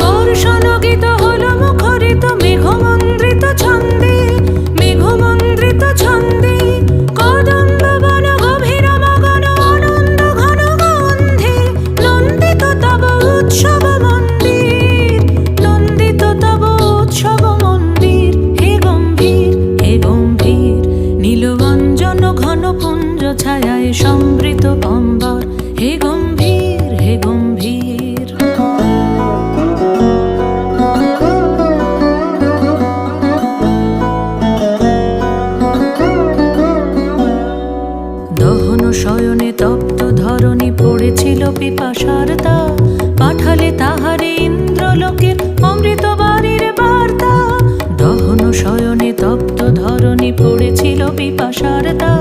বর্ষণগীত হলো মুখরিত মেঘমন্দ্রিত ছন্দে, মেঘমন্দ্রিত ছন্দে কদম্ব বন গভীর মগন আনন্দ ঘন গন্ধে। নন্দিত তব উৎসব মন্দির, নন্দিত তব উৎসব মন্দির। হে গম্ভীর, হে গম্ভীর নীলবঞ্জন ঘন পুঞ্জ ছায়ায় সমৃত অম্বর। হে গম্ভীর, হে গম্ভীর। দহন শয়নে তপ্ত ধরণী পড়েছিল পিপাসার তা, পাঠালে তাহারে ইন্দ্রলোকের অমৃত বাড়ির বার্তা। দহন শয়নে তপ্ত ধরণী পড়েছিল পিপাসার তা,